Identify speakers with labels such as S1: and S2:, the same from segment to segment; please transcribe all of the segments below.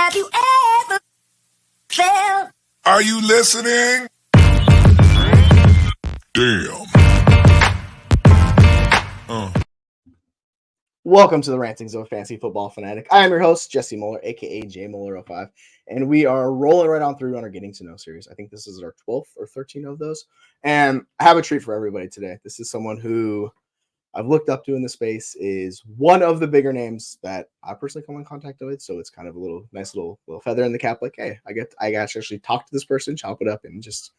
S1: Have you ever felt?
S2: Are you listening? Damn.
S3: Welcome to the Rantings of Fantasy Football Fanatic. I am your host, Jesse Muller, aka JMuller05, and we are rolling right on through on our Getting to Know series. I think this is our 12th or 13th of those, and I have a treat for everybody today. This is someone who I've looked up to in the space, is one of the bigger names that I personally come in contact with, so it's kind of a nice little feather in the cap. Like, hey, I get to actually talk to this person, chop it up, and just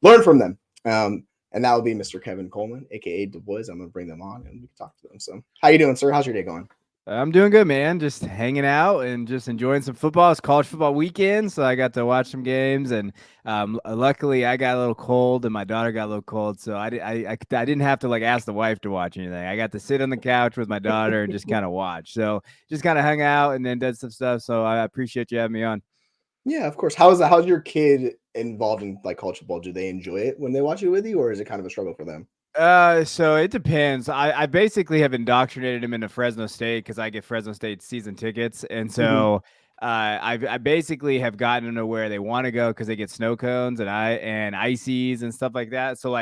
S3: learn from them. And that would be Mr. Kevin Coleman, aka Du Bois. I'm gonna bring them on and we can talk to them. So, how you doing, sir? How's your day going?
S4: I'm doing good, man. Just hanging out and just enjoying some football. It's college football weekend, so I got to watch some games. And luckily, I got a little cold, and my daughter got a little cold, so I didn't have to ask the wife to watch anything. I got to sit on the couch with my daughter and just kind of watch. So just kind of hung out and then did some stuff. So I appreciate you having me on.
S3: Yeah, of course. How's your kid involved in college football? Do they enjoy it when they watch it with you, or is it kind of a struggle for them?
S4: So it depends. I basically have indoctrinated him into Fresno State because I get Fresno State season tickets, and so I basically have gotten them to where they want to go because they get snow cones and ices and stuff like that. So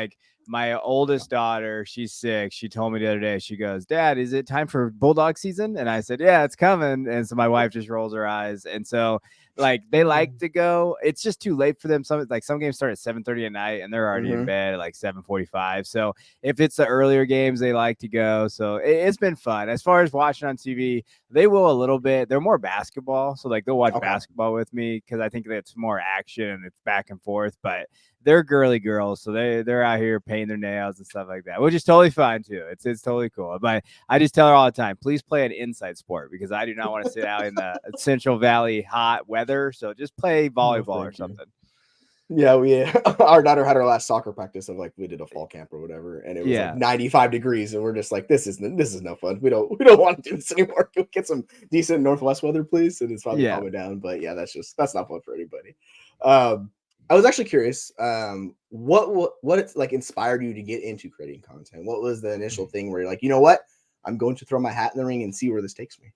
S4: my oldest daughter, she's 6. She told me the other day, she goes, "Dad, is it time for Bulldog season?" And I said, "Yeah, it's coming." And so my wife just rolls her eyes, and so they like to go. It's just too late for them. Some games start at 7:30 at night, and they're already in bed at 7:45. So if it's the earlier games, they like to go. So it's been fun. As far as watching on TV, they will a little bit. They're more basketball, so they'll watch basketball with me because I think that's more action and it's back and forth. But they're girly girls, so they're out here painting their nails and stuff like that, which is totally fine too. It's totally cool. But I just tell her all the time, please play an inside sport because I do not want to sit out in the Central Valley hot weather. So just play volleyball or something.
S3: Yeah, our daughter had her last soccer practice of we did a fall camp or whatever, and it was 95 degrees, and we're just like, this is no fun. We don't want to do this anymore. Can we get some decent northwest weather, please? And it's probably calming down, but yeah, that's not fun for anybody. I was actually curious, what it's inspired you to get into creating content? What was the initial thing where you're like, you know what, I'm going to throw my hat in the ring and see where this takes me?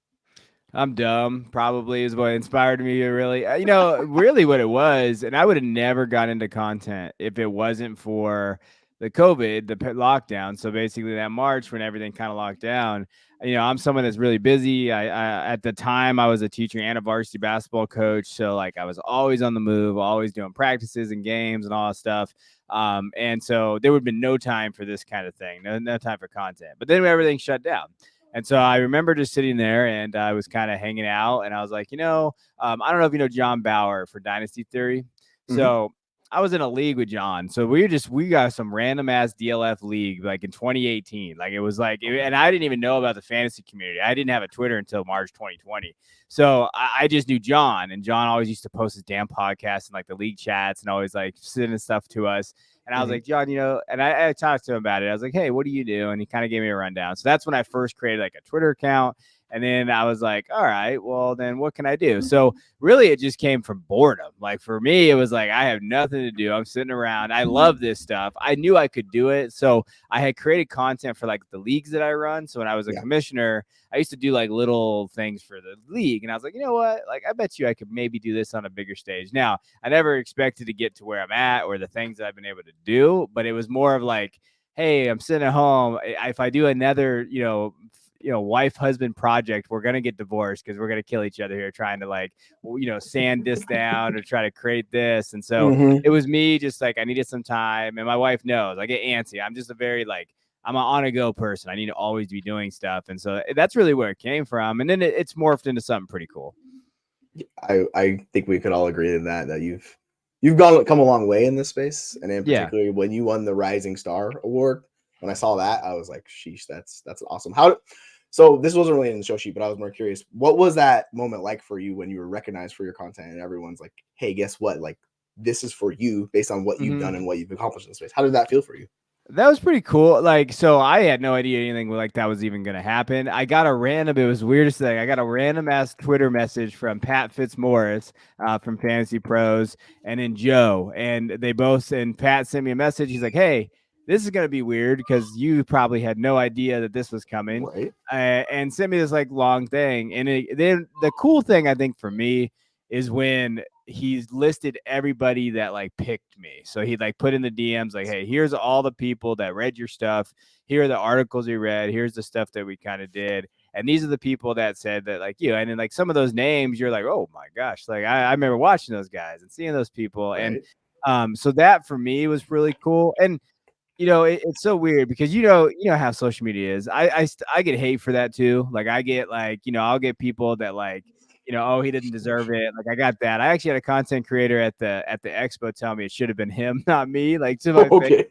S4: I'm dumb, probably is what inspired me to really, really what it was. And I would have never got into content if it wasn't for the COVID, the lockdown. So basically that March when everything kind of locked down, I'm someone that's really busy. I at the time I was a teacher and a varsity basketball coach. So I was always on the move, always doing practices and games and all that stuff. And so there would have been no time for this kind of thing, no time for content. But then everything shut down. And so I remember just sitting there and I was kind of hanging out and I was like, I don't know if you know John Bauer for Dynasty Theory. So I was in a league with John. So we got some random ass DLF league in 2018. And I didn't even know about the fantasy community. I didn't have a Twitter until March 2020. So I just knew John, and John always used to post his damn podcast and the league chats and always sending stuff to us. And I was like, John, and I talked to him about it. I was like, hey, what do you do? And he kind of gave me a rundown. So that's when I first created a Twitter account. And then I was like, all right, well, then what can I do? So really, it just came from boredom. For me, it was I have nothing to do. I'm sitting around. I love this stuff. I knew I could do it. So I had created content for the leagues that I run. So when I was a commissioner, I used to do little things for the league. And I was like, you know what? I bet you I could maybe do this on a bigger stage. Now, I never expected to get to where I'm at or the things that I've been able to do. But it was more of hey, I'm sitting at home. If I do another, wife husband project, we're gonna get divorced because we're gonna kill each other here trying to sand this down or try to create this. And so it was me just I needed some time, and my wife knows I get antsy. I'm just a very I'm an on a go person. I need to always be doing stuff, and so that's really where it came from. And then it's morphed into something pretty cool.
S3: I think we could all agree in that you've come a long way in this space, and in particular when you won the Rising Star Award. When I saw that, I was like, sheesh, that's awesome. So this wasn't really in the show sheet, but I was more curious. What was that moment like for you when you were recognized for your content and everyone's like, hey, guess what? This is for you based on what you've done and what you've accomplished in space. How did that feel for you?
S4: That was pretty cool. So I had no idea anything that was even going to happen. I got it was the weirdest thing. I got a random ass Twitter message from Pat Fitzmaurice from FantasyPros and then Joe. And Pat sent me a message. He's like, hey, this is going to be weird because you probably had no idea that this was coming.
S3: Right.
S4: And sent me this long thing. And then the cool thing, I think, for me is when he's listed everybody that like picked me. So he like put in the DMs like, hey, here's all the people that read your stuff. Here are the articles we read. Here's the stuff that we kind of did. And these are the people that said that like you. And then like some of those names, you're like, oh my gosh, like I remember watching those guys and seeing those people.
S3: Right.
S4: And so that for me was really cool. And it's so weird because you know how social media is. I get hate for that too. Like I get like, I'll get people that like, oh, he didn't deserve it. Like I got that. I actually had a content creator at the expo tell me it should have been him, not me, like to my face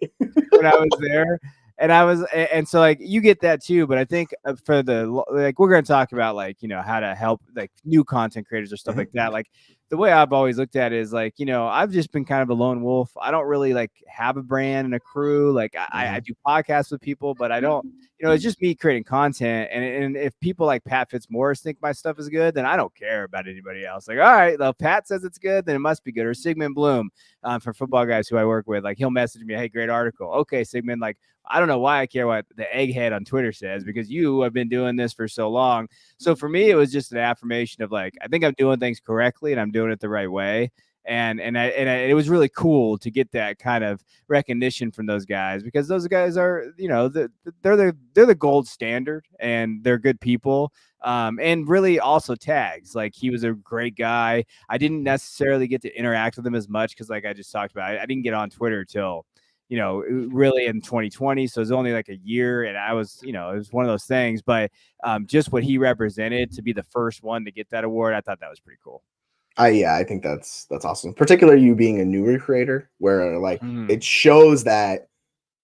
S4: when I was there. And so like you get that too, but I think for the like we're going to talk about like how to help like new content creators or stuff like that. Like the way I've always looked at it is like I've just been kind of a lone wolf. I don't really like have a brand and a crew. Like I do podcasts with people, but I don't. It's just me creating content. And if people like Pat Fitzmaurice think my stuff is good, then I don't care about anybody else. Like all right, well Pat says it's good, then it must be good. Or Sigmund Bloom for football guys who I work with, like he'll message me, hey, great article. Okay, Sigmund, like I don't know why I care what the egghead on Twitter says because you have been doing this for so long. So for me, it was just an affirmation of like, I think I'm doing things correctly and I'm doing it the right way. And it was really cool to get that kind of recognition from those guys because those guys are, they're the gold standard and they're good people. And really also tags. Like he was a great guy. I didn't necessarily get to interact with him as much because like I just talked about, I didn't get on Twitter till really in 2020. So it was only like a year and I was, it was one of those things, but just what he represented to be the first one to get that award, I thought that was pretty cool.
S3: I think that's awesome. Particularly you being a newer creator where like it shows that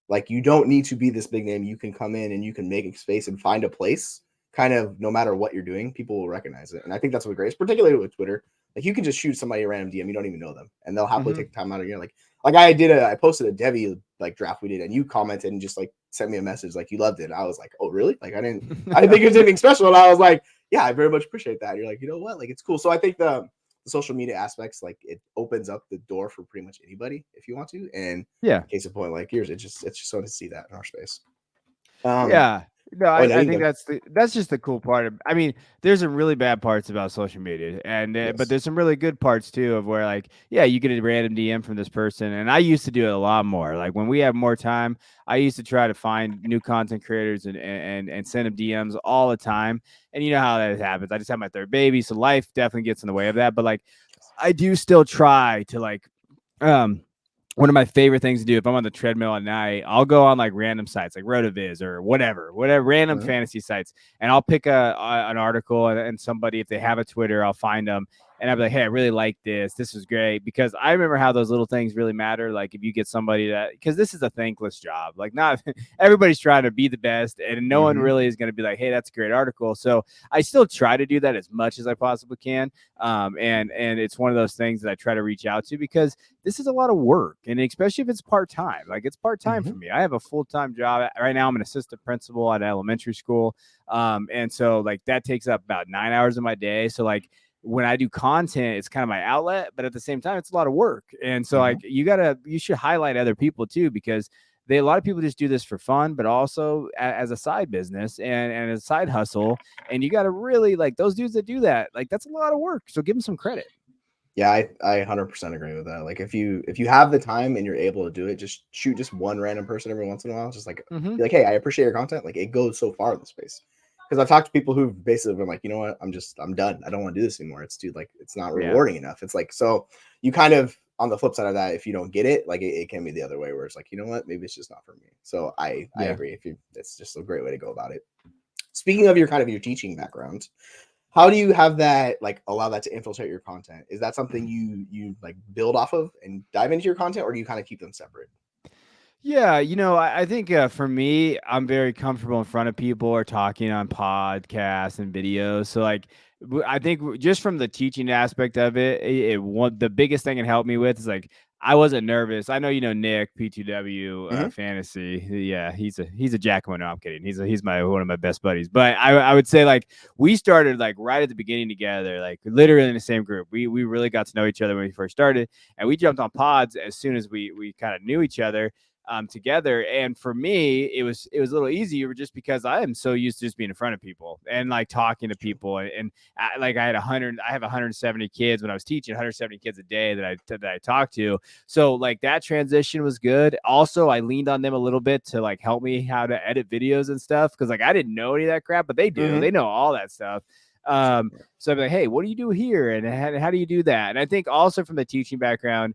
S3: like you don't need to be this big name. You can come in and you can make a space and find a place kind of no matter what you're doing, people will recognize it. And I think that's what great is, particularly with Twitter. Like you can just shoot somebody a random DM, you don't even know them, and they'll happily take the time out of your like I posted a Devy like draft we did, and you commented and just like sent me a message like you loved it. I was like, oh really? Like I didn't think it was anything special, and I was like, yeah, I very much appreciate that. You're like, you know what? Like it's cool. So I think the social media aspects like it opens up the door for pretty much anybody if you want to. And case in point, like yours, it's just fun to see that in our space.
S4: No, I think that's just the cool part. I mean, there's some really bad parts about social media, and but there's some really good parts too of where like, you get a random DM from this person, and I used to do it a lot more. Like when we have more time, I used to try to find new content creators and send them DMs all the time. And you know how that happens. I just had my third baby, so life definitely gets in the way of that. But like, I do still try to like, one of my favorite things to do if I'm on the treadmill at night, I'll go on like random sites like RotoViz or whatever random fantasy sites, and I'll pick an article and somebody, if they have a Twitter, I'll find them and I'll be like, hey, I really like this. This is great, because I remember how those little things really matter. Like if you get somebody that, because this is a thankless job, like not everybody's trying to be the best, and no one really is going to be like, hey, that's a great article. So I still try to do that as much as I possibly can. And it's one of those things that I try to reach out to, because this is a lot of work, and especially if it's part-time. Like it's part-time for me. I have a full-time job right now. I'm an assistant principal at elementary school. And so like that takes up about 9 hours of my day. So like when I do content, it's kind of my outlet, but at the same time, it's a lot of work. And so like you should highlight other people too, because a lot of people just do this for fun, but also as a side business and a side hustle. And you got to really like those dudes that do that. Like that's a lot of work. So give them some credit.
S3: Yeah, I 100% agree with that. Like if you have the time and you're able to do it, just shoot just one random person every once in a while. Just like be like, hey, I appreciate your content. Like it goes so far in the space. Because I've talked to people who've basically been like, you know what, I'm done. I don't want to do this anymore. It's like it's not rewarding enough. It's like, so you kind of, on the flip side of that, if you don't get it, like it can be the other way where it's like, you know what, maybe it's just not for me. So I agree. It's just a great way to go about it. Speaking of your teaching background, how do you have that, like allow that to infiltrate your content? Is that something you like build off of and dive into your content, or do you kind of keep them separate?
S4: Yeah, I think for me, I'm very comfortable in front of people or talking on podcasts and videos. So like, I think just from the teaching aspect of it, the biggest thing it helped me with is like, I wasn't nervous. I know, Nick P2W Fantasy. Yeah, he's a Jackamo. No, I'm kidding. He's one of my best buddies. But I would say like we started like right at the beginning together, like literally in the same group. We really got to know each other when we first started, and we jumped on pods as soon as we kind of knew each other. together. And for me, it was a little easier just because I am so used to just being in front of people and like talking to people. And I have 170 kids when I was teaching, 170 kids a day that I talked to. So like that transition was good. Also, I leaned on them a little bit to like help me how to edit videos and stuff. Cause like I didn't know any of that crap, but they do, they know all that stuff. So I'd be like, hey, what do you do here? And how do you do that? And I think also from the teaching background,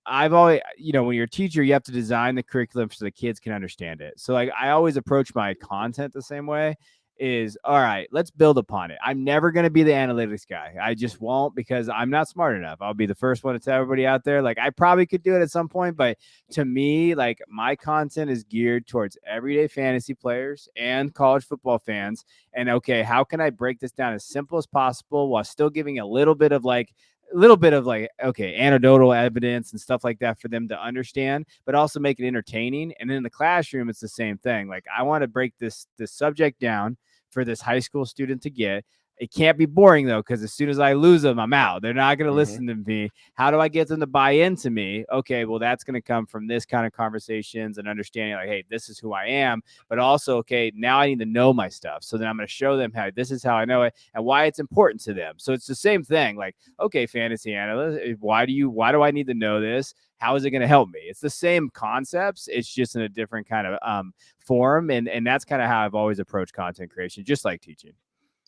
S4: I've always, when you're a teacher, you have to design the curriculum so the kids can understand it. So like, I always approach my content the same way is, all right, let's build upon it. I'm never going to be the analytics guy. I just won't, because I'm not smart enough. I'll be the first one to tell everybody out there. Like I probably could do it at some point, but to me, like my content is geared towards everyday fantasy players and college football fans. And okay, how can I break this down as simple as possible while still giving a little bit of okay, anecdotal evidence and stuff like that for them to understand, but also make it entertaining. And in the classroom, it's the same thing. Like I want to break this subject down for this high school student to get. It can't be boring though, because as soon as I lose them, I'm out. They're not going to listen to me. How do I get them to buy into me? Okay, well, that's going to come from this kind of conversations and understanding like, hey, this is who I am. But also, okay, now I need to know my stuff. So then I'm going to show them how this is how I know it and why it's important to them. So it's the same thing. Like, okay, fantasy analyst, why do I need to know this? How is it going to help me? It's the same concepts. It's just in a different kind of form. And that's kind of how I've always approached content creation, just like teaching.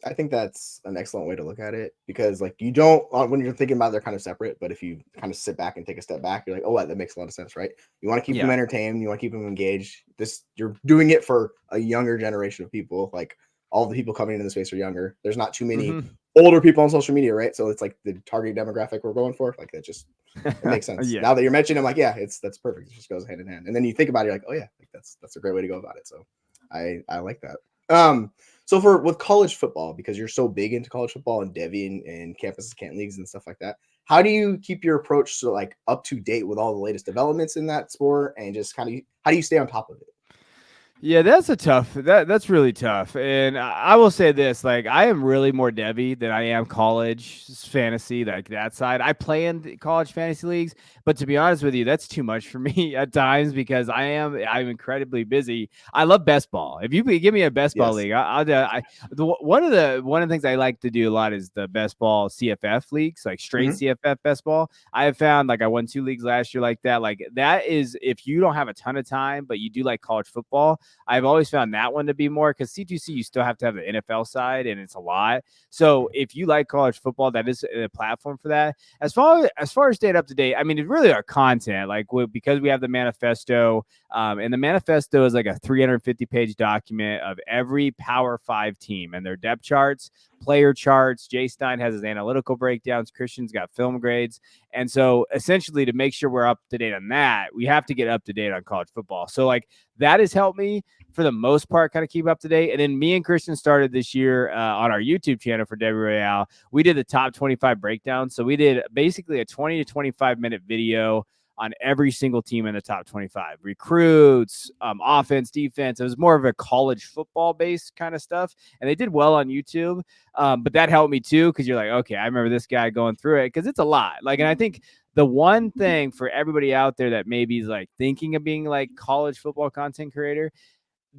S3: I think that's an excellent way to look at it, because like you don't, when you're thinking about it, they're kind of separate, but if you kind of sit back and take a step back, you're like, oh, that makes a lot of sense, right? You want to keep them entertained, you want to keep them engaged. You're doing it for a younger generation of people. Like all the people coming into the space are younger. There's not too many older people on social media, right? So it's like the target demographic we're going for. Like it makes sense. Now that you're mentioning, I'm like, yeah, that's perfect. It just goes hand in hand. And then you think about it, you're like, oh yeah, like that's a great way to go about it. So I like that. So with college football, because you're so big into college football and Devy and campuses, can't leagues and stuff like that, how do you keep your approach so like up to date with all the latest developments in that sport, and just how do you stay on top of it?
S4: Yeah, that's really tough. And I will say this, like I am really more Devy than I am college fantasy, like that side. I play in college fantasy leagues, but to be honest with you, that's too much for me at times because I'm incredibly busy. I love best ball. If you give me a best ball league, one of the things I like to do a lot is the best ball CFF leagues, like straight CFF best ball. I have found like I won 2 leagues last year like that. Like that is if you don't have a ton of time, but you do like college football. I've always found that one to be more, because C2C, you still have to have the NFL side, and it's a lot. So if you like college football, that is a platform for that. As far as staying up to date, I mean, it's really our content, like because we have the manifesto, and the manifesto is like a 350-page document of every Power 5 team and their depth charts, player charts. Jay Stein has his analytical breakdowns. Christian's got film grades. And so essentially to make sure we're up to date on that, we have to get up to date on college football. So like that has helped me for the most part kind of keep up to date. And then me and Christian started this year on our YouTube channel for Devy Royale. We did the top 25 breakdown. So we did basically a 20 to 25 minute video on every single team in the top 25, recruits, offense, defense. It was more of a college football based kind of stuff. And they did well on YouTube. But that helped me too, because you're like, okay, I remember this guy going through it, because it's a lot. Like, and I think the one thing for everybody out there that maybe is like thinking of being like college football content creator,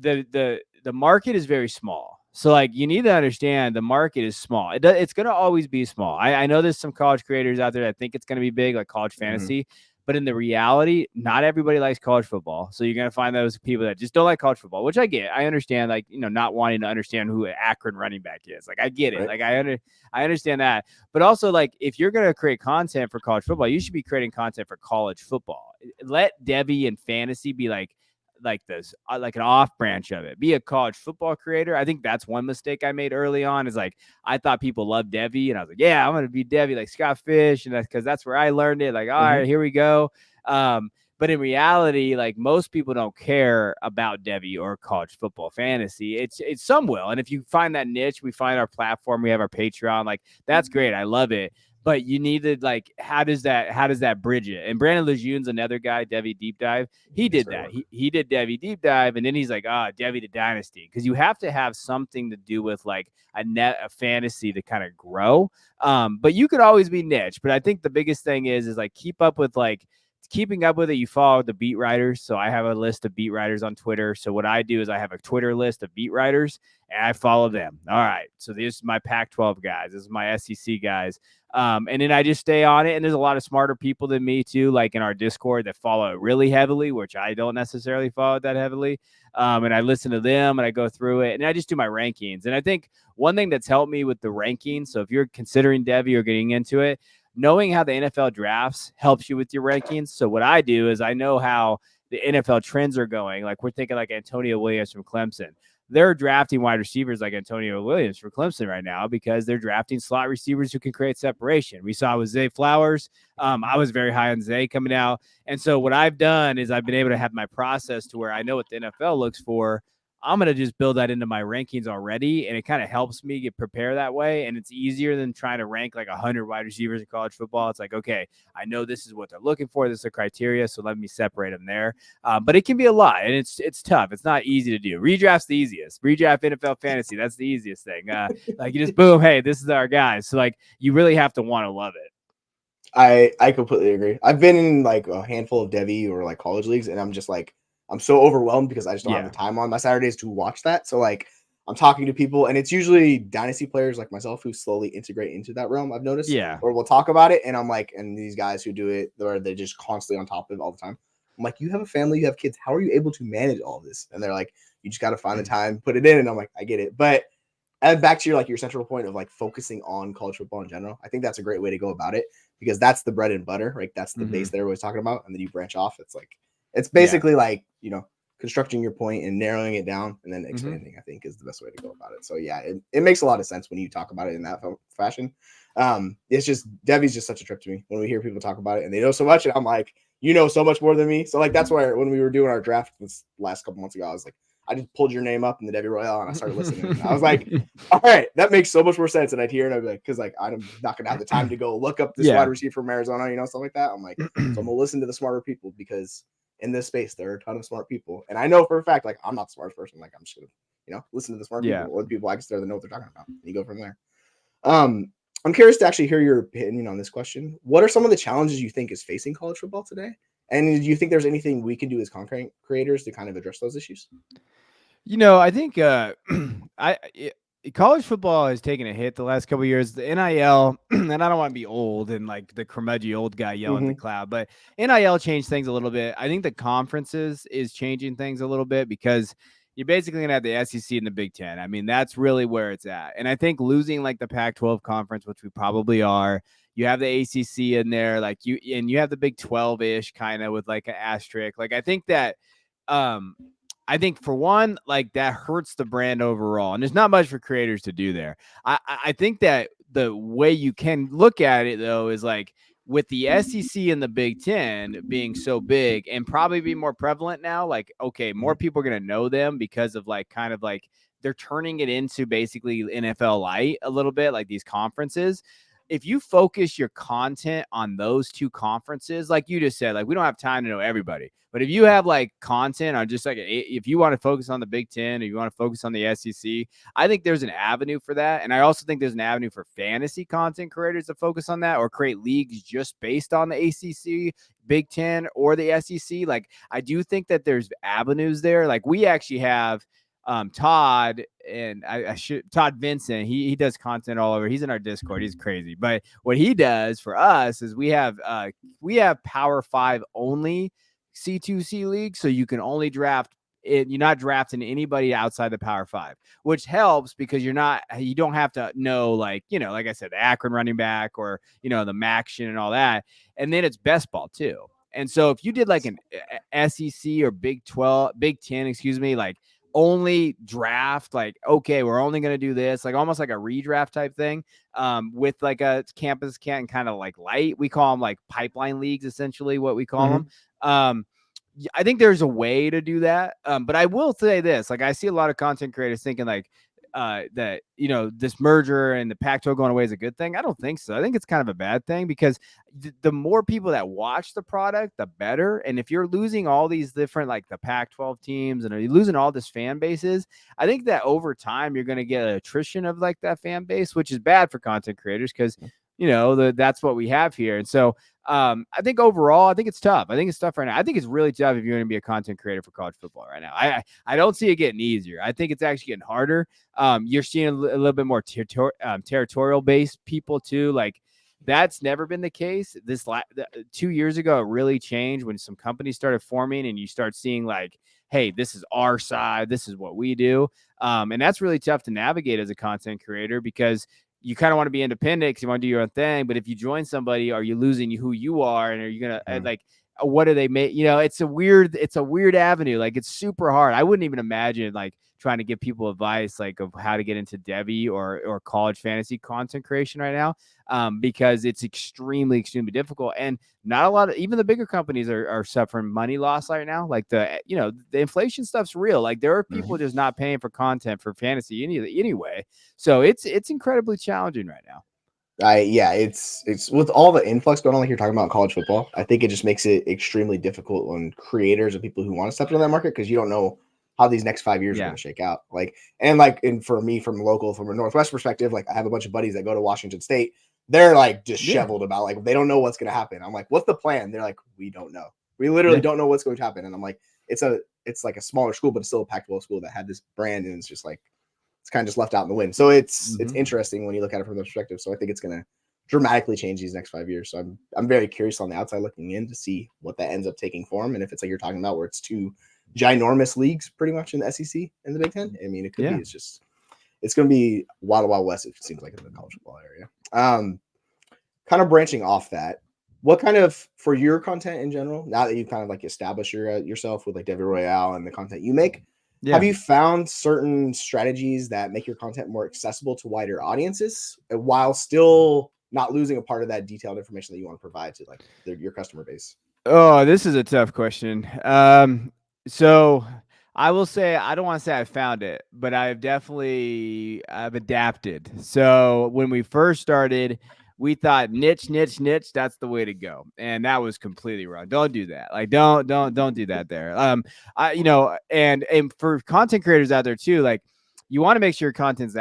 S4: the market is very small. So like you need to understand the market is small. It's going to always be small. I know there's some college creators out there that think it's going to be big, like college fantasy. But in the reality, not everybody likes college football. So you're going to find those people that just don't like college football, which I get. I understand, like, not wanting to understand who an Akron running back is. Like, I get it. Right. Like, I understand that. But also, like, if you're going to create content for college football, you should be creating content for college football. Let Devy and fantasy be like this, like an off branch of it. Be a college football creator. I think that's one mistake I made early on, is like I thought people loved Devy, and I was like, yeah, I'm gonna be Devy like Scott Fish, and that's because that's where I learned it. Like, all right, here we go. But in reality, like most people don't care about Devy or college football fantasy. It's some will, and if you find that niche, we find our platform, we have our Patreon. Like that's great. I love it. But you need to like, how does that bridge it? And Brandon Legeune's another guy, Devy Deep Dive. He did that. He did Devy Deep Dive, and then he's like, Devy to Dynasty, because you have to have something to do with like a fantasy to kind of grow. But you could always be niche. But I think the biggest thing is like keep up with keeping up with it, you follow the beat writers. So I have a list of beat writers on Twitter. So what I do is I have a Twitter list of beat writers and I follow them. All right. So this is my Pac-12 guys. This is my SEC guys. And then I just stay on it. And there's a lot of smarter people than me too, like in our Discord that follow it really heavily, which I don't necessarily follow that heavily. And I listen to them and I go through it and I just do my rankings. And I think one thing that's helped me with the rankings, so if you're considering Devy or getting into it, knowing how the NFL drafts helps you with your rankings. So what I do is I know how the NFL trends are going. Like we're thinking like Antonio Williams from Clemson. They're drafting wide receivers like Antonio Williams for Clemson right now because they're drafting slot receivers who can create separation. We saw with Zay Flowers. I was very high on Zay coming out. And so what I've done is I've been able to have my process to where I know what the NFL looks for. I'm going to just build that into my rankings already, and it kind of helps me get prepared that way, and it's easier than trying to rank like 100 wide receivers in college football. It's like, okay, I know this is what they're looking for. This is the criteria, so let me separate them there. But it can be a lot, and it's tough. It's not easy to do. Redraft's the easiest. Redraft NFL fantasy, that's the easiest thing. Like you just, boom, hey, this is our guys. So like you really have to want to love it.
S3: I completely agree. I've been in like a handful of Devy or like college leagues, and I'm just like, I'm so overwhelmed because I just don't have the time on my Saturdays to watch that. So like I'm talking to people and it's usually dynasty players like myself who slowly integrate into that realm. I've noticed, or we'll talk about it. And I'm like, and these guys who do it, they're just constantly on top of it all the time. I'm like, you have a family, you have kids. How are you able to manage all this? And they're like, you just got to find the time, put it in. And I'm like, I get it. But back to your central point of like focusing on college football in general. I think that's a great way to go about it because that's the bread and butter, right? That's the base they're always talking about. And then you branch off. It's like, it's basically like, constructing your point and narrowing it down and then expanding, I think is the best way to go about it. So yeah, it makes a lot of sense when you talk about it in that fashion. It's just, Devy's just such a trip to me when we hear people talk about it and they know so much. And I'm like, so much more than me. So like, that's why when we were doing our draft this last couple months ago, I was like, I just pulled your name up in the Devy Royale and I started listening. And I was like, all right, that makes so much more sense. And I'd hear it. I'd be like, cause like, I'm not going to have the time to go look up this wide receiver from Arizona, stuff like that. I'm like, so I'm going to listen to the smarter people because in this space, there are a ton of smart people. And I know for a fact, like I'm not the smartest person. Like I'm just going to, listen to the smart people or the people I consider that know what they're talking about. And you go from there. I'm curious to actually hear your opinion on this question. What are some of the challenges you think is facing college football today? And do you think there's anything we can do as content creators to kind of address those issues?
S4: I think college football has taken a hit the last couple of years. The NIL, and I don't want to be old and like the curmudgeon old guy yelling at the cloud, but NIL changed things a little bit. I think the conferences is changing things a little bit because you're basically going to have the SEC and the Big Ten. I mean, that's really where it's at. And I think losing like the Pac-12 conference, which we probably are, you have the ACC in there, like you have the Big 12-ish kind of with like an asterisk. Like I think that, I think for one, like that hurts the brand overall, and there's not much for creators to do there. I think that the way you can look at it though is like with the SEC and the Big Ten being so big and probably be more prevalent now. Like, okay, more people are gonna know them because of like kind of like they're turning it into basically NFL light a little bit, like these conferences. If you focus your content on those two conferences, like you just said, like we don't have time to know everybody, but if you have like content on just like, if you want to focus on the Big Ten or you want to focus on the SEC, I think there's an avenue for that. And I also think there's an avenue for fantasy content creators to focus on that or create leagues just based on the ACC, Big Ten, or the SEC. Like I do think that there's avenues there. Like we actually have Todd and Todd Vincent, he does content all over. He's in our Discord. He's crazy. But what he does for us is we have Power 5 only C2C league. So you can only draft it. You're not drafting anybody outside the Power 5, which helps because you don't have to know like I said, the Akron running back or the Maction and all that. And then it's best ball too. And so if you did like an SEC or Big 10, like only draft, like, okay, we're only going to do this, like almost like a redraft type thing with like a campus can kind of like light. We call them like pipeline leagues, essentially what we call them. I think there's a way to do that. But I will say this, like I see a lot of content creators thinking like that, this merger and the Pac-12 going away is a good thing. I don't think so. I think it's kind of a bad thing because the more people that watch the product, the better. And if you're losing all these different, like the Pac-12 teams and you're losing all this fan bases, I think that over time, you're going to get an attrition of like that fan base, which is bad for content creators because that's what we have here. And so I think overall, I think it's tough. I think it's tough right now. I think it's really tough if you're going to be a content creator for college football right now. I don't see it getting easier. I think it's actually getting harder. You're seeing a little bit more territorial based people too. Like that's never been the case. 2 years ago, it really changed when some companies started forming and you start seeing like, hey, this is our side. This is what we do. And that's really tough to navigate as a content creator because you kind of want to be independent because you want to do your own thing. But if you join somebody, are you losing who you are? And are you going to like, what do they make? It's a weird avenue. Like it's super hard. I wouldn't even imagine like trying to give people advice like of how to get into Devy or college fantasy content creation right now. Because it's extremely difficult. And not a lot of, even the bigger companies are suffering money loss right now. Like the inflation stuff's real. Like there are people just not paying for content for fantasy anyway. So it's incredibly challenging right now.
S3: It's with all the influx going on, like you're talking about college football. I think it just makes it extremely difficult on creators and people who want to step into that market because you don't know how these next 5 years are going to shake out. And for me, from a Northwest perspective, like I have a bunch of buddies that go to Washington State. They're like disheveled about like they don't know what's going to happen. I'm like, what's the plan? They're like, we don't know. We literally don't know what's going to happen. And I'm like, it's like a smaller school, but it's still a Pac-12 school that had this brand, and it's just like it's kind of just left out in the wind. So it's interesting when you look at it from the perspective. So I think it's going to dramatically change these next 5 years. So I'm very curious on the outside looking in to see what that ends up taking form, and if it's like you're talking about where it's two ginormous leagues pretty much in the SEC and the Big Ten. I mean, it could be. It's going to be Wild West. It seems like in the college football area. Kind of branching off that, what kind of, for your content in general, now that you've kind of like established yourself with like Devy Royale and the content you make, have you found certain strategies that make your content more accessible to wider audiences while still not losing a part of that detailed information that you want to provide to like your customer base?
S4: Oh, this is a tough question. So I will say, I don't want to say I found it, but I've adapted. So when we first started, we thought niche, that's the way to go. And that was completely wrong. Don't do that. Like, don't do that there. And for content creators out there too, like you want to make sure your content's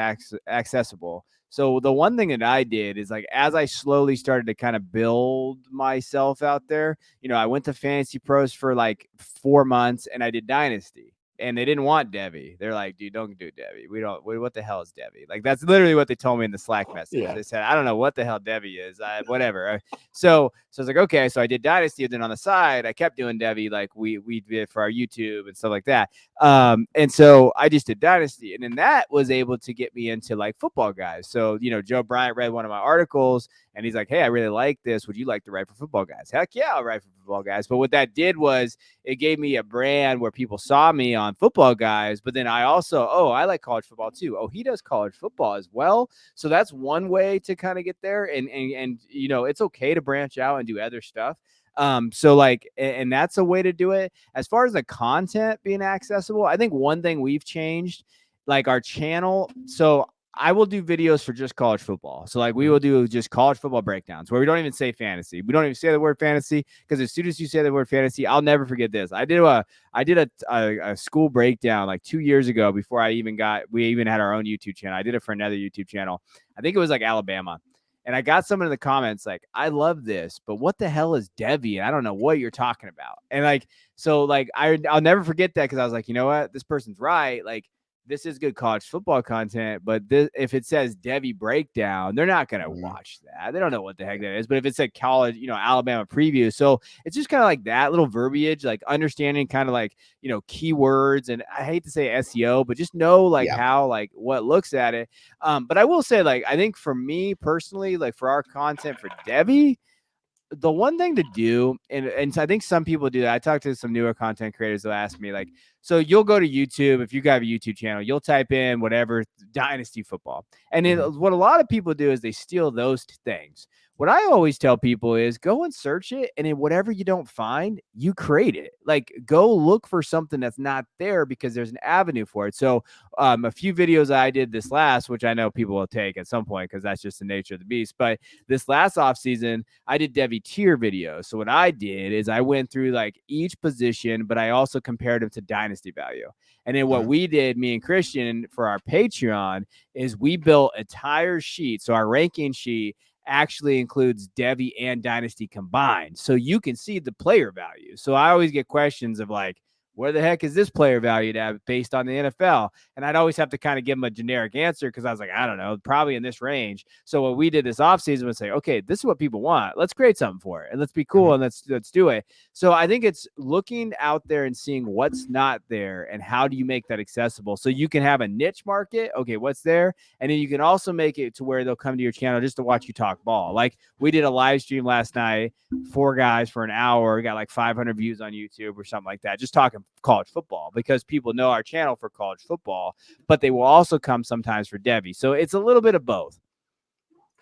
S4: accessible. So the one thing that I did is like, as I slowly started to kind of build myself out there, I went to FantasyPros for like 4 months and I did Dynasty. And they didn't want Devy. They're like, dude, don't do Devy. What the hell is Devy? Like, that's literally what they told me in the Slack message. They said, I don't know what the hell Devy is. Whatever. So I was like, okay. So I did Dynasty. And then on the side, I kept doing Devy. Like we did for our YouTube and stuff like that. And so I just did Dynasty. And then that was able to get me into like football guys. So, Joe Bryant read one of my articles and he's like, hey, I really like this. Would you like to write for football guys? Heck yeah, I'll write for football guys. But what that did was it gave me a brand where people saw me on football guys. But then I also, I like college football too. Oh, he does college football as well. So that's one way to kind of get there. And it's okay to branch out and do other stuff. So like, and that's a way to do it. As far as the content being accessible, I think one thing we've changed, like our channel. So I will do videos for just college football. So like we will do just college football breakdowns where we don't even say fantasy. We don't even say the word fantasy because as soon as you say the word fantasy, I'll never forget this. I did a school breakdown like 2 years ago before we even had our own YouTube channel. I did it for another YouTube channel. I think it was like Alabama. And I got someone in the comments like, I love this, but what the hell is Devy? And I don't know what you're talking about. And like, so like, I'll never forget that because I was like, you know what? This person's right. Like, this is good college football content, but if it says Devy breakdown, they're not going to watch that. They don't know what the heck that is. But if it's a college, Alabama preview. So it's just kind of like that little verbiage, like understanding kind of like, keywords. And I hate to say SEO, but just know like how, like what looks at it. But I will say, like, I think for me personally, like for our content for Devy, the one thing to do, and I think some people do that. I talked to some newer content creators that ask me, like, so you'll go to YouTube, if you got a YouTube channel, you'll type in whatever Dynasty football. And what a lot of people do is they steal those things. What I always tell people is go and search it. And in whatever you don't find, you create it. Like go look for something that's not there because there's an avenue for it. So a few videos I did this last, which I know people will take at some point because that's just the nature of the beast. But this last off season, I did Devy tier videos. So what I did is I went through like each position, but I also compared them to Dynasty value. And then what we did, me and Christian, for our Patreon is we built a entire sheet. So our ranking sheet actually includes Devy and Dynasty combined. So you can see the player value. So I always get questions of like, where the heck is this player valued at based on the NFL? And I'd always have to kind of give them a generic answer because I was like, I don't know, probably in this range. So what we did this offseason was say, okay, this is what people want. Let's create something for it and let's be cool and let's do it. So I think it's looking out there and seeing what's not there and how do you make that accessible so you can have a niche market. Okay, what's there? And then you can also make it to where they'll come to your channel just to watch you talk ball. Like we did a live stream last night, 4 guys for an hour. We got like 500 views on YouTube or something like that, just talking college football because people know our channel for college football, but they will also come sometimes for Devy. So it's a little bit of both.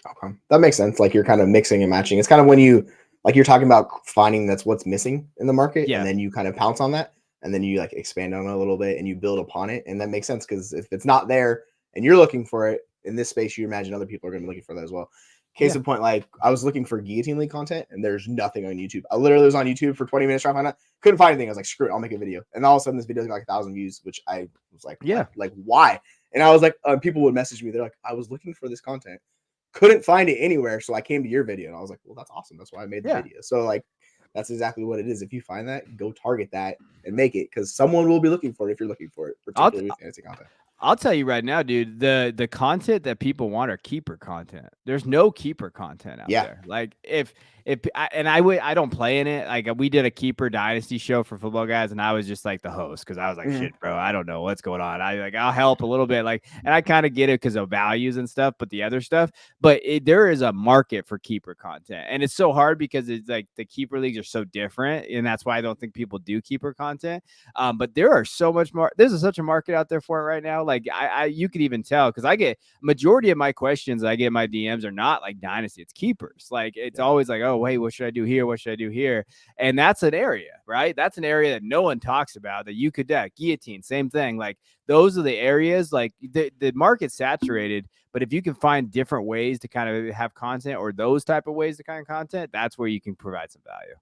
S3: Okay. That makes sense. Like you're kind of mixing and matching. It's kind of when you, like you're talking about finding that's what's missing in the market. And then you kind of pounce on that and then you like expand on it a little bit and you build upon it. And that makes sense because if it's not there and you're looking for it in this space, you imagine other people are going to be looking for that as well. Case in point, like I was looking for Guillotine League content and there's nothing on YouTube. I literally was on YouTube for 20 minutes trying to find out. Couldn't find anything. I was like, screw it, I'll make a video. And all of a sudden this video got like 1,000 views, which I was like, like why? And I was like, people would message me. They're like, I was looking for this content, couldn't find it anywhere. So I came to your video and I was like, well, that's awesome. That's why I made the video. So like, that's exactly what it is. If you find that, go target that and make it because someone will be looking for it if you're looking for it, particularly with fantasy content.
S4: I'll tell you right now, dude, the content that people want are keeper content. There's no keeper content out there. Like I don't play in it. Like we did a keeper dynasty show for football guys and I was just like the host because I was like, shit, bro, I don't know what's going on. I'll help a little bit. Like, and I kind of get it because of values and stuff, but the other stuff, but there is a market for keeper content. And it's so hard because it's like the keeper leagues are so different. And that's why I don't think people do keeper content. But there are so much more. There's such a market out there for it right now. Like you could even tell because I get majority of my questions I get my DMs are not like dynasty, it's keepers. Like it's always like, oh, hey, what should I do here? What should I do here? And that's an area, right? That's an area that no one talks about that you could guillotine, same thing. Like those are the areas like the market's saturated, but if you can find different ways to kind of have content or those type of ways to kind of content, that's where you can provide some value.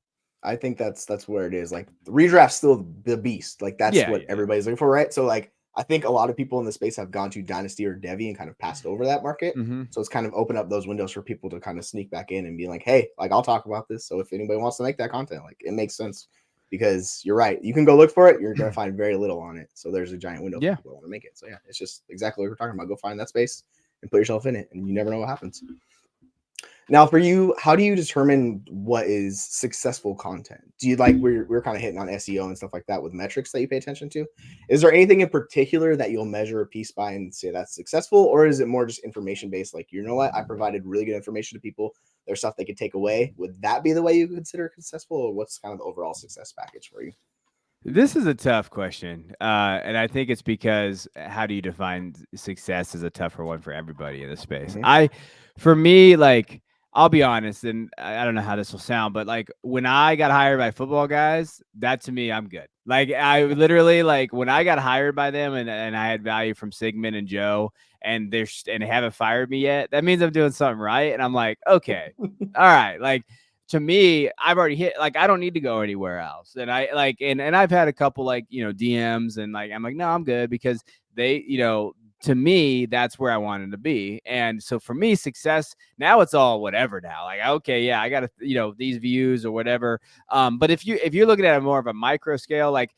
S3: I think that's where it is. Like the redraft's still the beast. Like that's what everybody's looking for, right? So like I think a lot of people in the space have gone to Dynasty or Devy and kind of passed over that market. So it's kind of opened up those windows for people to kind of sneak back in and be like, hey, like I'll talk about this. So if anybody wants to make that content, like it makes sense because you're right. You can go look for it. You're going to find very little on it. So there's a giant window for people who want to make it. So yeah, it's just exactly what we're talking about. Go find that space and put yourself in it. And you never know what happens. Now, for you, how do you determine what is successful content? Do you like we're kind of hitting on SEO and stuff like that with metrics that you pay attention to? Is there anything in particular that you'll measure a piece by and say that's successful, or is it more just information based? Like, you know what, I provided really good information to people. There's stuff they could take away. Would that be the way you consider successful, or what's kind of the overall success package for you?
S4: This is a tough question. And I think it's because how do you define success is a tougher one for everybody in this space. For me, like, I'll be honest, and I don't know how this will sound, but like when I got hired by football guys, that to me, I'm good. Like I literally like when I got hired by them and I had value from Sigmund and Joe and they haven't fired me yet, that means I'm doing something right. And I'm like, okay, all right. Like to me, I've already hit, like, I don't need to go anywhere else. And I like, and I've had a couple like, DMs and like, I'm like, no, I'm good because they, to me, that's where I wanted to be. And so for me, success, now it's all whatever now. Like, okay, yeah, I got to, these views or whatever. But if you're looking at it more of a micro scale, like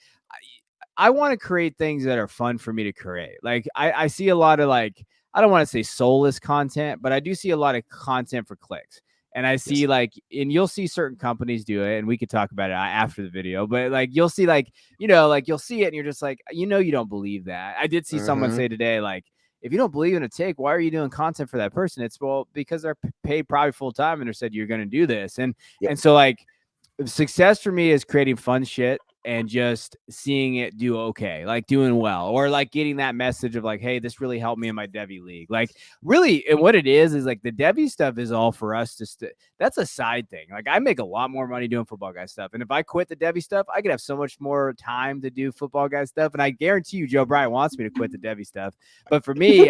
S4: I want to create things that are fun for me to create. Like I see a lot of like, I don't want to say soulless content, but I do see a lot of content for clicks. And I see like, and you'll see certain companies do it, and we could talk about it after the video, but like, you'll see like, like you'll see it and you're just like, you don't believe that. I did see someone say today, like, if you don't believe in a take, why are you doing content for that person? It's because they're paid probably full time and they're said, you're going to do this. And so like success for me is creating fun shit and just seeing it do okay, like doing well, or like getting that message of like, hey, this really helped me in my Devy league. Like really, and what it is like the Devy stuff is all for us that's a side thing. Like I make a lot more money doing football guy stuff. And if I quit the Devy stuff, I could have so much more time to do football guy stuff. And I guarantee you, Joe Bryant wants me to quit the Devy stuff. But for me,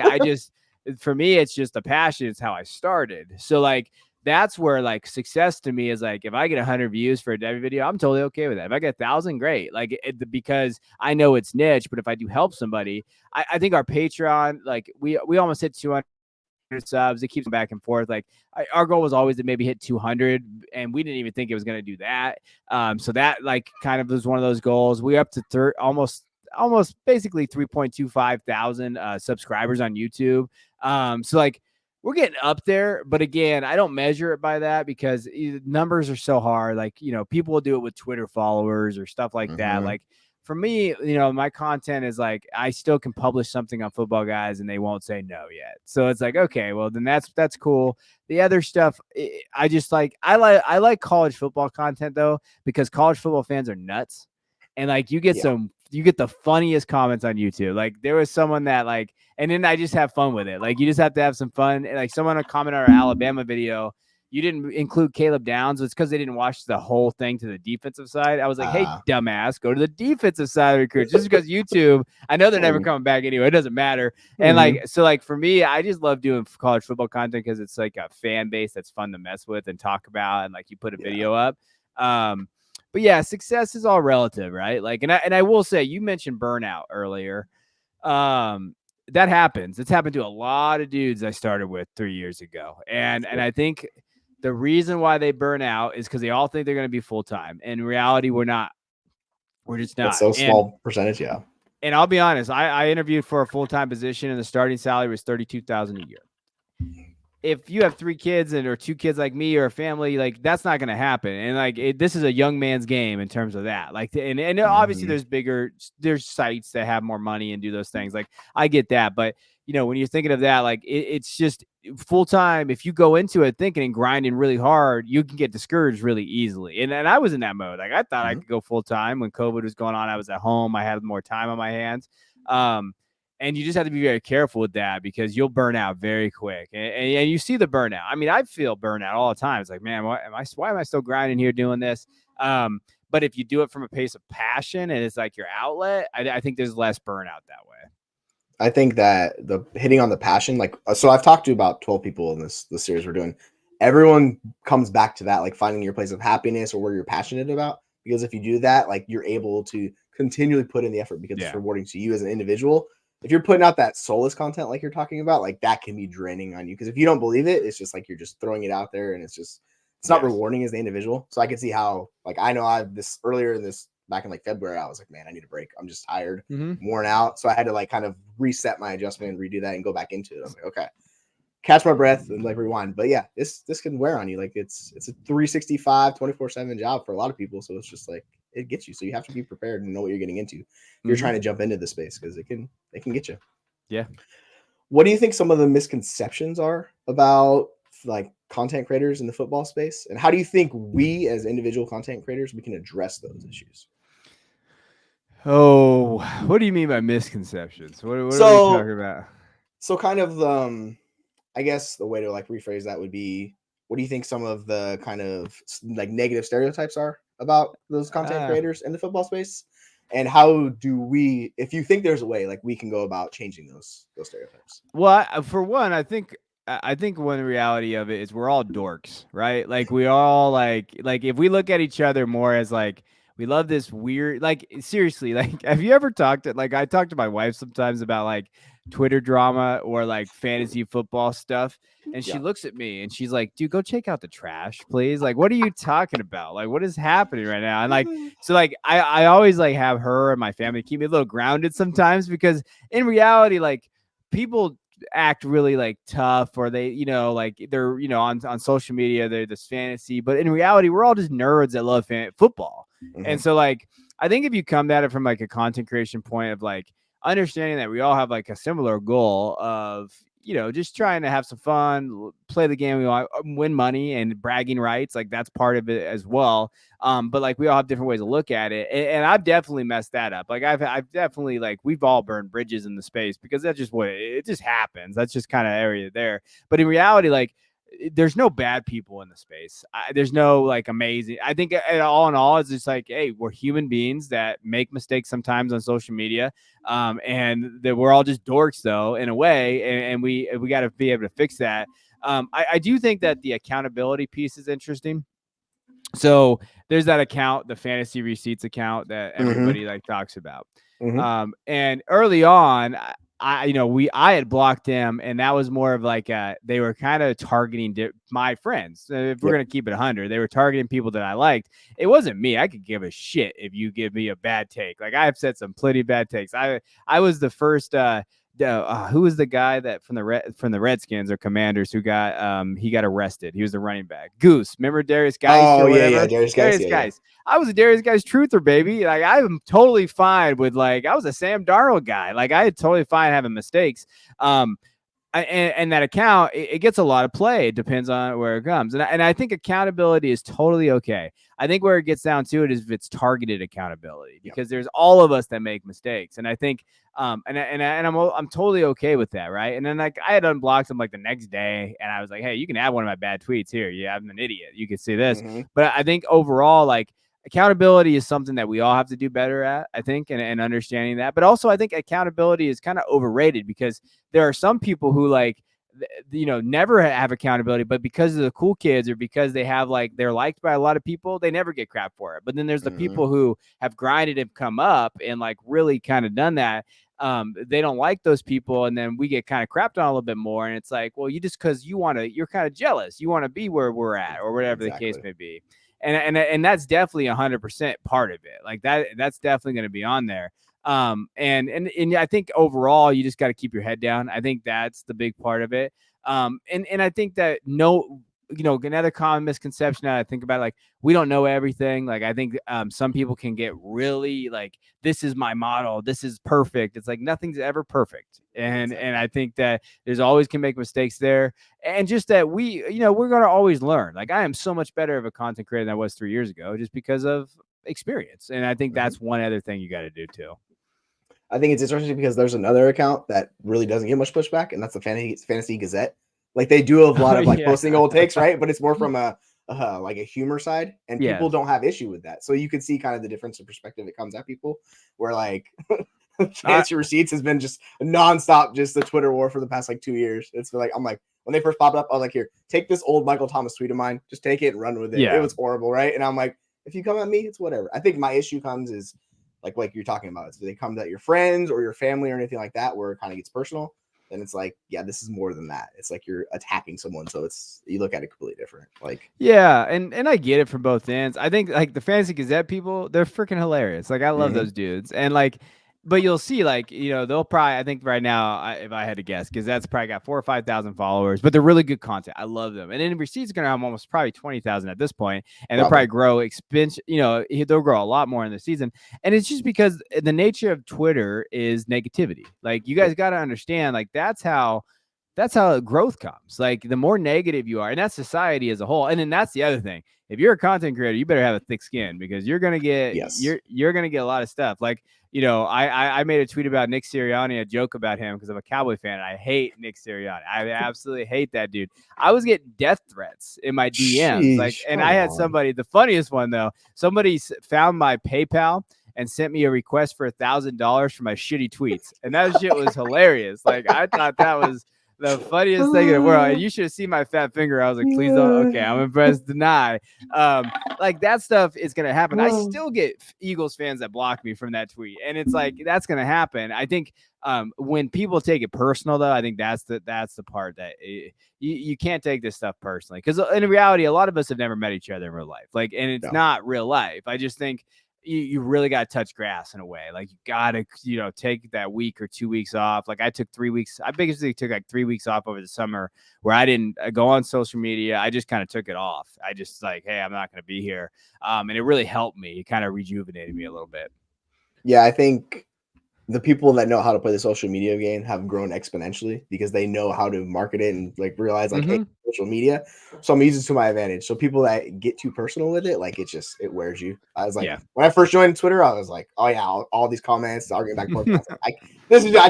S4: for me, it's just a passion. It's how I started. So like, that's where like success to me is like, if I get 100 views for a Devy video, I'm totally okay with that. If I get 1,000, great. Like because I know it's niche, but if I do help somebody, I think our Patreon, like we almost hit 200 subs. It keeps back and forth. Like our goal was always to maybe hit 200, and we didn't even think it was going to do that. So that like kind of was one of those goals. We're up to almost basically 3.25 thousand subscribers on YouTube. So like we're getting up there, but again, I don't measure it by that because numbers are so hard. Like, people will do it with Twitter followers or stuff like that. Like for me, my content is like, I still can publish something on Football Guys and they won't say no yet. So it's like, okay, well then that's cool. The other stuff, I just like, I like college football content though, because college football fans are nuts. And like, you get the funniest comments on YouTube. Like there was someone that like, and then I just have fun with it. Like you just have to have some fun. And like someone commented on our Alabama video, you didn't include Caleb Downs. It's because they didn't watch the whole thing to the defensive side. I was like, hey, dumbass, go to the defensive side of the recruit. Just because YouTube, I know they're never coming back anyway. It doesn't matter. And like, so like for me, I just love doing college football content because it's like a fan base that's fun to mess with and talk about. And like you put a video up. But yeah, success is all relative, right? Like, and I will say, you mentioned burnout earlier. That happens. It's happened to a lot of dudes I started with 3 years ago. And I think the reason why they burn out is because they all think they're going to be full-time. In reality, we're not. We're just not.
S3: It's so small percentage, yeah.
S4: And I'll be honest, I interviewed for a full-time position and the starting salary was $32,000 a year. If you have 3 kids or 2 kids like me or a family, like that's not going to happen. And like this is a young man's game in terms of that. Like, and obviously there's sites that have more money and do those things. Like I get that, but when you're thinking of that, like it's just full time. If you go into it thinking and grinding really hard, you can get discouraged really easily. And I was in that mode. Like I thought I could go full time when COVID was going on. I was at home. I had more time on my hands. And you just have to be very careful with that because you'll burn out very quick. And you see the burnout. I mean, I feel burnout all the time. It's like, man, why am I still grinding here doing this? But if you do it from a place of passion and it's like your outlet, I think there's less burnout that way.
S3: I think that the hitting on the passion, like, so I've talked to about 12 people in this series we're doing. Everyone comes back to that, like finding your place of happiness or where you're passionate about. Because if you do that, like you're able to continually put in the effort because it's rewarding to you as an individual. If you're putting out that soulless content like you're talking about, like that can be draining on you. Because if you don't believe it, it's just like you're just throwing it out there and it's not rewarding as the individual. So I can see how, like, I know back in like February, I was like, man, I need a break. I'm just tired, worn out. So I had to like kind of reset my adjustment and redo that and go back into it. I was like, okay, catch my breath and like rewind. But yeah, this can wear on you. Like it's a 365, 24/7 job for a lot of people. So it's just like, it gets you. So you have to be prepared and know what you're getting into. If you're trying to jump into the space because it can get you. Yeah. What do you think some of the misconceptions are about like content creators in the football space? And how do you think we as individual content creators, we can address those issues?
S4: Oh, what do you mean by misconceptions? What are we talking about?
S3: So kind of, I guess the way to like rephrase that would be, what do you think some of the kind of like negative stereotypes are about those content creators in the football space? And how do we, if you think there's a way, like we can go about changing those stereotypes?
S4: Well, for one, I think one reality of it is we're all dorks, right? Like we all like if we look at each other more as like, we love this weird, like seriously, like have you ever talked to, like I talk to my wife sometimes about like Twitter drama or like fantasy football stuff. And she looks at me and she's like, dude, go check out the trash, please. Like, what are you talking about? Like, what is happening right now? And like, so like, I always like have her and my family keep me a little grounded sometimes because in reality, like people act really like tough or they, like they're, on social media, they're this fantasy, but in reality, we're all just nerds that love football. And so like, I think if you come at it from like a content creation point of like understanding that we all have like a similar goal of, just trying to have some fun, play the game we want, win money and bragging rights. Like that's part of it as well. But like we all have different ways to look at it. And I've definitely messed that up. Like I've definitely like, we've all burned bridges in the space because that's just what it just happens. That's just kind of area there. But in reality, like there's no bad people in the space. There's no like amazing. I think all in all, it's just like, hey, we're human beings that make mistakes sometimes on social media. And that we're all just dorks though, in a way. And we got to be able to fix that. I do think that the accountability piece is interesting. So there's that account, the fantasy receipts account that everybody like talks about. And early on, I had blocked them, and that was more of like they were kind of targeting my friends. If we're gonna keep it 100, they were targeting people that I liked. It wasn't me. I could give a shit if you give me a bad take. Like, I have said some plenty bad takes. I was the first. Who was the guy that from the Redskins or Commanders who got he got arrested? He was the running back. Goose. Remember Darius Geis
S3: Oh,
S4: or whatever?
S3: yeah, Darius Geis. Yeah.
S4: I was a Darius Geis truther, baby. Like, I'm totally fine with, like, I was a Sam Darnold guy. Like, I had totally fine having mistakes. And that account, it gets a lot of play. It depends on where it comes. And I think accountability is totally okay. I think where it gets down to it is if it's targeted accountability, because there's all of us that make mistakes. And I think, I'm totally okay with that. Right. And then, like, I had unblocked him like the next day, and I was like, hey, you can have one of my bad tweets here. Yeah, I'm an idiot. You can see this. But I think overall, like, accountability is something that we all have to do better at, I think, and understanding that. But also, I think accountability is kind of overrated, because there are some people who, like, never have accountability, but because of the cool kids, or because they have, like, they're liked by a lot of people, they never get crap for it. But then there's the people who have grinded and come up and, like, really kind of done that. They don't like those people, and then we get kind of crapped on a little bit more. And it's like, well, you just, because you're kind of jealous, you want to be where we're at, or whatever the case may be. And that's definitely 100% part of it. Like, that's definitely going to be on there. And I think overall, you just got to keep your head down. I think that's the big part of it. And I think that another common misconception that I think about, like, we don't know everything. Like, I think some people can get really like, this is my model, this is perfect. It's like, nothing's ever perfect. And I think that there's always can make mistakes there. And just that we're going to always learn. Like, I am so much better of a content creator than I was 3 years ago, just because of experience. And I think that's one other thing you got to do too.
S3: I think it's interesting because there's another account that really doesn't get much pushback, and that's the Fantasy Gazette. Like, they do a lot of posting old takes, right? But it's more from a humor side, and people don't have issue with that. So you can see kind of the difference in perspective it comes at people, where, like, Fantasy Receipts has been just nonstop, just the Twitter war for the past like 2 years. It's like, I'm like, when they first popped up, I was like, here, take this old Michael Thomas tweet of mine, just take it and run with it. It was horrible, right? And I'm like, if you come at me, it's whatever. I think my issue comes is like you're talking about, it's they come at your friends or your family or anything like that, where it kind of gets personal. Then it's like, yeah, this is more than that. It's like you're attacking someone, so you look at it completely different. Like,
S4: yeah, and I get it from both ends. I think, like, the Fantasy Gazette people, they're freaking hilarious. Like, I love those dudes, and, like, but you'll see, like, they'll probably, I think right now, if I had to guess, Gazette's probably got 4,000 or 5,000 followers, but they're really good content. I love them. And then Receipts are going to have almost probably 20,000 at this point, and they'll probably grow they'll grow a lot more in the season. And it's just because the nature of Twitter is negativity. Like, you guys got to understand, like, that's how growth comes. Like, the more negative you are, and that's society as a whole. And then that's the other thing. If you're a content creator, you better have a thick skin, because you're gonna get you're gonna get a lot of stuff. Like, I made a tweet about Nick Sirianni, a joke about him, because I'm a Cowboy fan. I hate Nick Sirianni. I absolutely hate that dude. I was getting death threats in my DMs. And I had somebody, the funniest one though, somebody found my PayPal and sent me a request for $1,000 for my shitty tweets. And that shit was hilarious. Like, I thought that was the funniest thing in the world. And you should have seen my fat finger. I was like, please don't. Okay, I'm impressed. Deny. Like, that stuff is going to happen. I still get Eagles fans that block me from that tweet. And it's like, that's going to happen. I think when people take it personal, though, I think that's the part that you can't take this stuff personally. Because in reality, a lot of us have never met each other in real life. Like, and it's not real life. I just think you really got to touch grass in a way. Like, you got to, take that week or 2 weeks off. Like, I took 3 weeks. I basically took like 3 weeks off over the summer, where I didn't go on social media. I just kind of took it off. I just like, hey, I'm not going to be here. And it really helped me. It kind of rejuvenated me a little bit.
S3: Yeah, I think the people that know how to play the social media game have grown exponentially, because they know how to market it and like realize like, hey, social media. So I'm using it to my advantage. So people that get too personal with it, like, it wears you. I was like, when I first joined Twitter, I was like, oh yeah, all these comments, arguing back and forth. I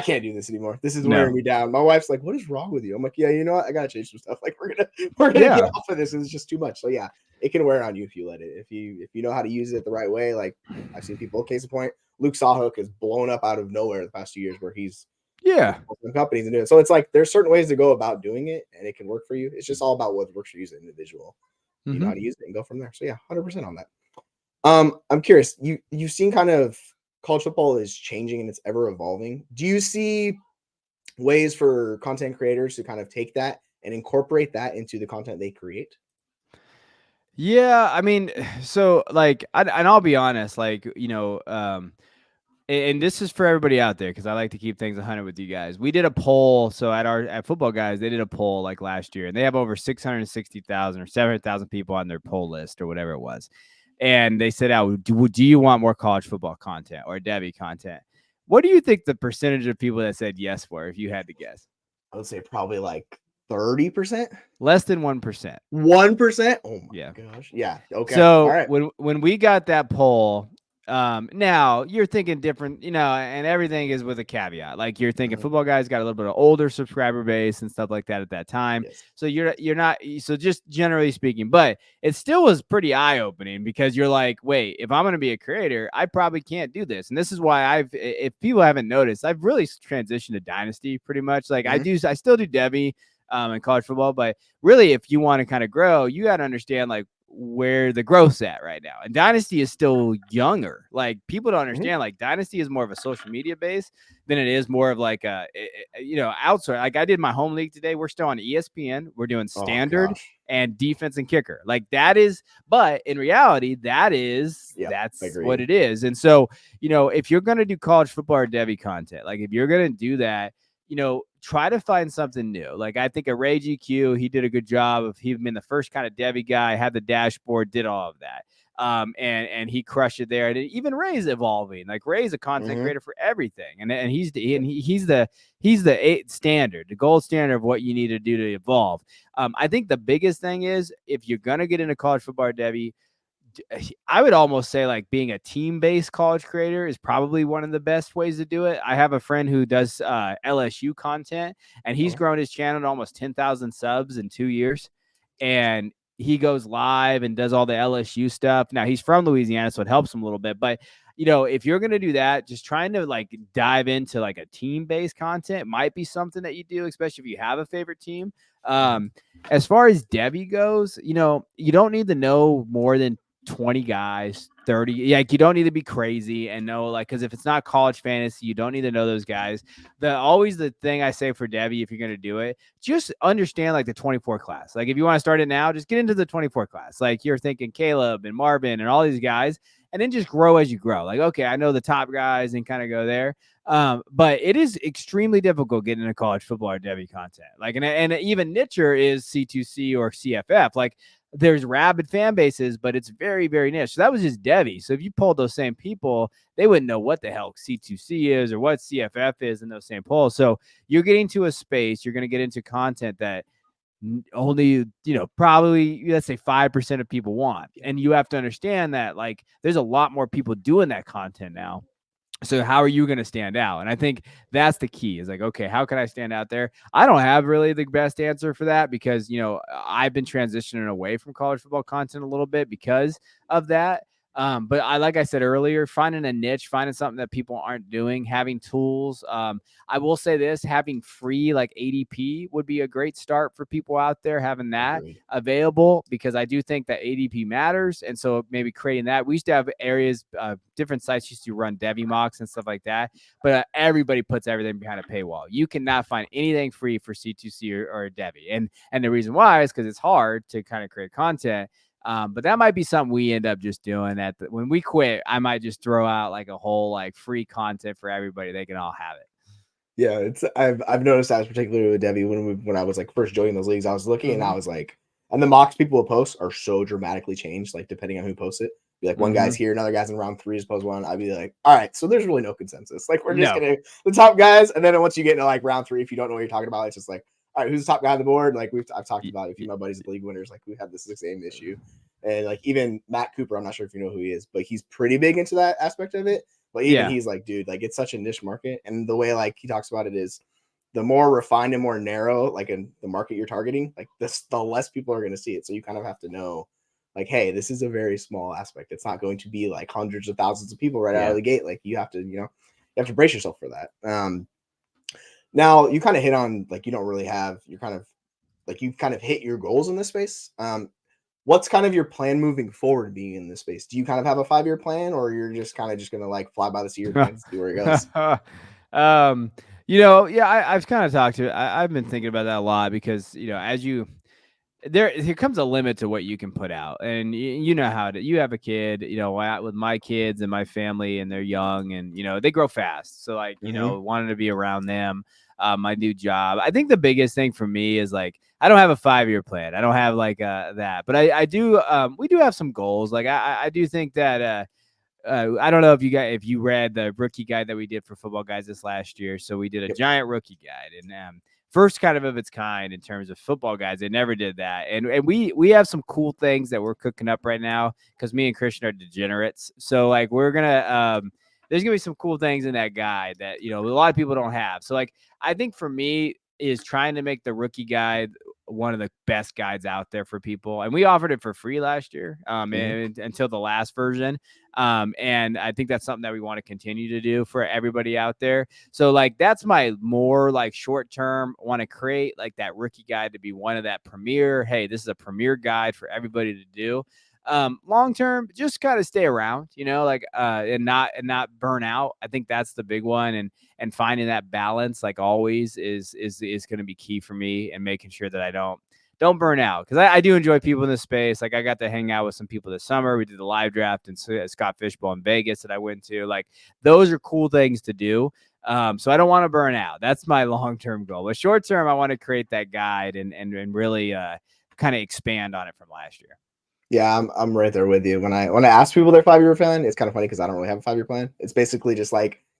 S3: can't do this anymore. This is wearing me down. My wife's like, what is wrong with you? I'm like, yeah, you know what? I gotta change some stuff. Like, we're gonna get off of this. It's just too much. So yeah, it can wear on you if you let it. If you know how to use it the right way. Like, I've seen people, case in point, Luke Sawhook is blown up out of nowhere the past 2 years, where he's companies and doing it. So it's like, there's certain ways to go about doing it, and it can work for you. It's just all about what works for you as an individual. You know how to use it and go from there. So yeah, 100% on that. I'm curious, you've seen kind of college football is changing and it's ever evolving. Do you see ways for content creators to kind of take that and incorporate that into the content they create?
S4: Yeah, I mean, so like, and I'll be honest, like, and this is for everybody out there because I like to keep things 100 with you guys. We did a poll, so at Football Guys, they did a poll like last year, and they have over 660,000 or 700,000 people on their poll list or whatever it was, and they said, "Out, do you want more college football content or Devy content?" What do you think the percentage of people that said yes were, if you had to guess?
S3: I would say probably like 30%.
S4: Less than 1%.
S3: 1%. Oh my gosh. Yeah. Okay. All
S4: So
S3: right.
S4: when we got that poll, now you're thinking different, and everything is with a caveat. Like you're thinking Football Guys got a little bit of older subscriber base and stuff like that at that time.
S3: Yes.
S4: So you're not, so just generally speaking, but it still was pretty eye opening because you're like, wait, if I'm going to be a creator, I probably can't do this. And this is why if people haven't noticed, I've really transitioned to Dynasty pretty much. Like I still do Devy in college football, but really if you want to kind of grow, you got to understand like where the growth's at right now. And Dynasty is still younger. Like people don't understand, like Dynasty is more of a social media base than it is more of like outsource. Like I did my home league today. We're still on ESPN. We're doing standard and defense and kicker. Like that is, but in reality, that's what it is. And so, if you're going to do college football or Devy content, like if you're going to do that, try to find something new. Like I think a Ray GQ, he did a good job of he been the first kind of Devy guy, had the dashboard, did all of that. And he crushed it there. And even Ray's evolving. Like Ray's a content creator for everything. And he's the standard, the gold standard of what you need to do to evolve. I think the biggest thing is if you're gonna get into college football or Devy, I would almost say like being a team-based college creator is probably one of the best ways to do it. I have a friend who does LSU content, and he's grown his channel to almost 10,000 subs in 2 years. And he goes live and does all the LSU stuff. Now he's from Louisiana, so it helps him a little bit. But if you're going to do that, just trying to like dive into like a team-based content might be something that you do, especially if you have a favorite team. As far as Devy goes, you don't need to know more than 20 guys, 30. Like you don't need to be crazy and know because if it's not college fantasy, you don't need to know those guys. Always the thing I say for Devy, if you're going to do it, just understand like the 24 class. Like if you want to start it now, just get into the 24 class. Like you're thinking Caleb and Marvin and all these guys, and then just grow as you grow. Like, okay, I know the top guys and kind of go there. But it is extremely difficult getting into college football or Devy content. Like, and even nicher is C2C or CFF. Like there's rabid fan bases, but it's very, very niche. So that was just Devy. So if you polled those same people, they wouldn't know what the hell C2C is or what CFF is in those same polls. So you're getting to a space, you're going to get into content that only, probably let's say 5% of people want. And you have to understand that like there's a lot more people doing that content now. So how are you going to stand out? And I think that's the key is like, okay, how can I stand out there? I don't have really the best answer for that because, I've been transitioning away from college football content a little bit because of that. But like I said earlier, finding a niche, finding something that people aren't doing, having tools. I will say this, having free like ADP would be a great start for people out there, having that available, because I do think that ADP matters. And so maybe creating that. We used to have areas, different sites used to run Devy mocks and stuff like that, but everybody puts everything behind a paywall. You cannot find anything free for C2C or Devy. And the reason why is because it's hard to kind of create content. But that might be something we end up just doing when we quit. I might just throw out like a whole like free content for everybody. They can all have it.
S3: Yeah, I've noticed that particularly with Devy when I was like first joining those leagues, I was looking and I was like, and the mocks people will post are so dramatically changed, like depending on who posts it. Be like one guy's here, another guy's in round 3 as opposed to one. I'd be like, all right, so there's really no consensus. Like we're just gonna the top guys, and then once you get into like round 3, if you don't know what you're talking about, it's just like, all right, who's the top guy on the board? Like I've talked about it. If you know my buddies at the league winners, like we have this same issue. And like even Matt Cooper, I'm not sure if you know who he is, but he's pretty big into that aspect of it. But even he's like, dude, like it's such a niche market. And the way like he talks about it is the more refined and more narrow, like in the market you're targeting, like the less people are going to see it. So you kind of have to know like, hey, this is a very small aspect. It's not going to be like hundreds of thousands of people right out of the gate. Like you have to, you have to brace yourself for that. Now you kind of hit on like, you don't really have, you're kind of like, you've kind of hit your goals in this space. What's kind of your plan moving forward being in this space? Do you kind of have a 5-year plan, or you're just kind of just going to like fly by the seat of your pants and see where it goes?
S4: I've kind of talked to. I've been thinking about that a lot because here comes a limit to what you can put out, and you know how to. You have a kid, with my kids and my family, and they're young, and they grow fast. So wanting to be around them. My new job. I think the biggest thing for me is I don't have a 5-year plan. I don't have that, but I do. We do have some goals. I do think that. I don't know if you read the rookie guide that we did for Football Guys this last year. So we did a giant rookie guide, and first kind of its kind in terms of Football Guys. They never did that, and we have some cool things that we're cooking up right now because me and Christian are degenerates. So we're gonna there's gonna be some cool things in that guide that a lot of people don't have. So I think for me is trying to make the rookie guide one of the best guides out there for people. And we offered it for free last year and until the last version. And I think that's something that we want to continue to do for everybody out there. So that's my more short term, want to create that rookie guide to be one of that premier. Hey, this is a premier guide for everybody to do. Long term, just kind of stay around, and not burn out. I think that's the big one. And finding that balance, always, is going to be key for me, and making sure that I don't burn out, because I do enjoy people in this space. I got to hang out with some people this summer. We did the live draft and Scott Fishbowl in Vegas that I went to. Those are cool things to do. So I don't want to burn out. That's my long-term goal. But short-term, I want to create that guide and really kind of expand on it from last year.
S3: Yeah, I'm right there with you. When I ask people their 5-year plan, it's kind of funny because I don't really have a 5-year plan. It's basically just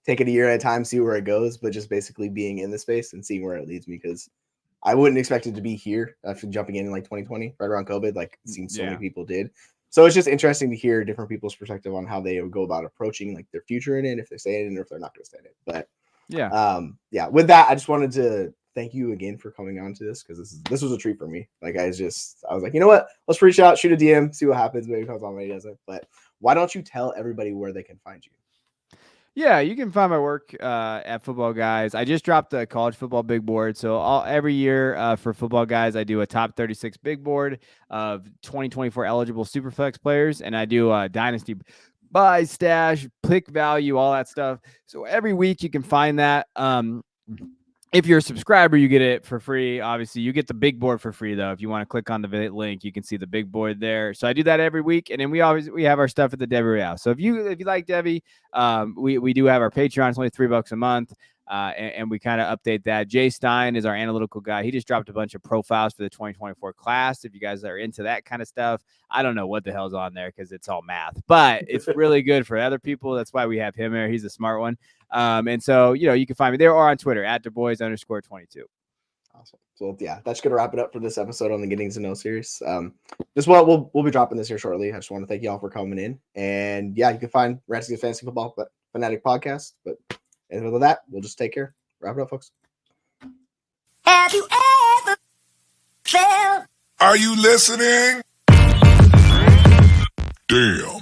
S3: take it a year at a time, see where it goes, but just basically being in the space and seeing where it leads me, because I wouldn't expect it to be here after jumping in 2020, right around COVID, it seems so many people did. So it's just interesting to hear different people's perspective on how they would go about approaching their future in it, if they stay in it or if they're not going to stay in it. But with that, I just wanted to thank you again for coming on to this, because this was a treat for me. I was like, you know what? Let's reach out, shoot a DM, see what happens. Maybe it comes on, maybe it doesn't. But why don't you tell everybody where they can find you?
S4: Yeah, you can find my work at Football Guys. I just dropped the college football big board. So every year for Football Guys, I do a top 36 big board of 2024 eligible Superflex players, and I do a dynasty buy, stash, pick value, all that stuff. So every week you can find that. If you're a subscriber, you get it for free. Obviously, you get the big board for free, though. If you want to click on the link, you can see the big board there. So I do that every week, and then we have our stuff at the Devy Royale. So if you like Devy, we do have our Patreon. It's only $3 a month, and we kind of update that. Jay Stein is our analytical guy. He just dropped a bunch of profiles for the 2024 class. If you guys are into that kind of stuff, I don't know what the hell's on there because it's all math, but it's really good for other people. That's why we have him there. He's a smart one. And so, you can find me there or on Twitter at DuBois_22.
S3: Awesome. So yeah, that's going to wrap it up for this episode on the Getting to Know series. We'll be dropping this here shortly. I just want to thank you all for coming in, and yeah, you can find Rantings Fantasy Football Fanatic podcast, but other than that, we'll just take care. Wrap it up, folks.
S1: Have you ever felt?
S2: Are you listening? Damn.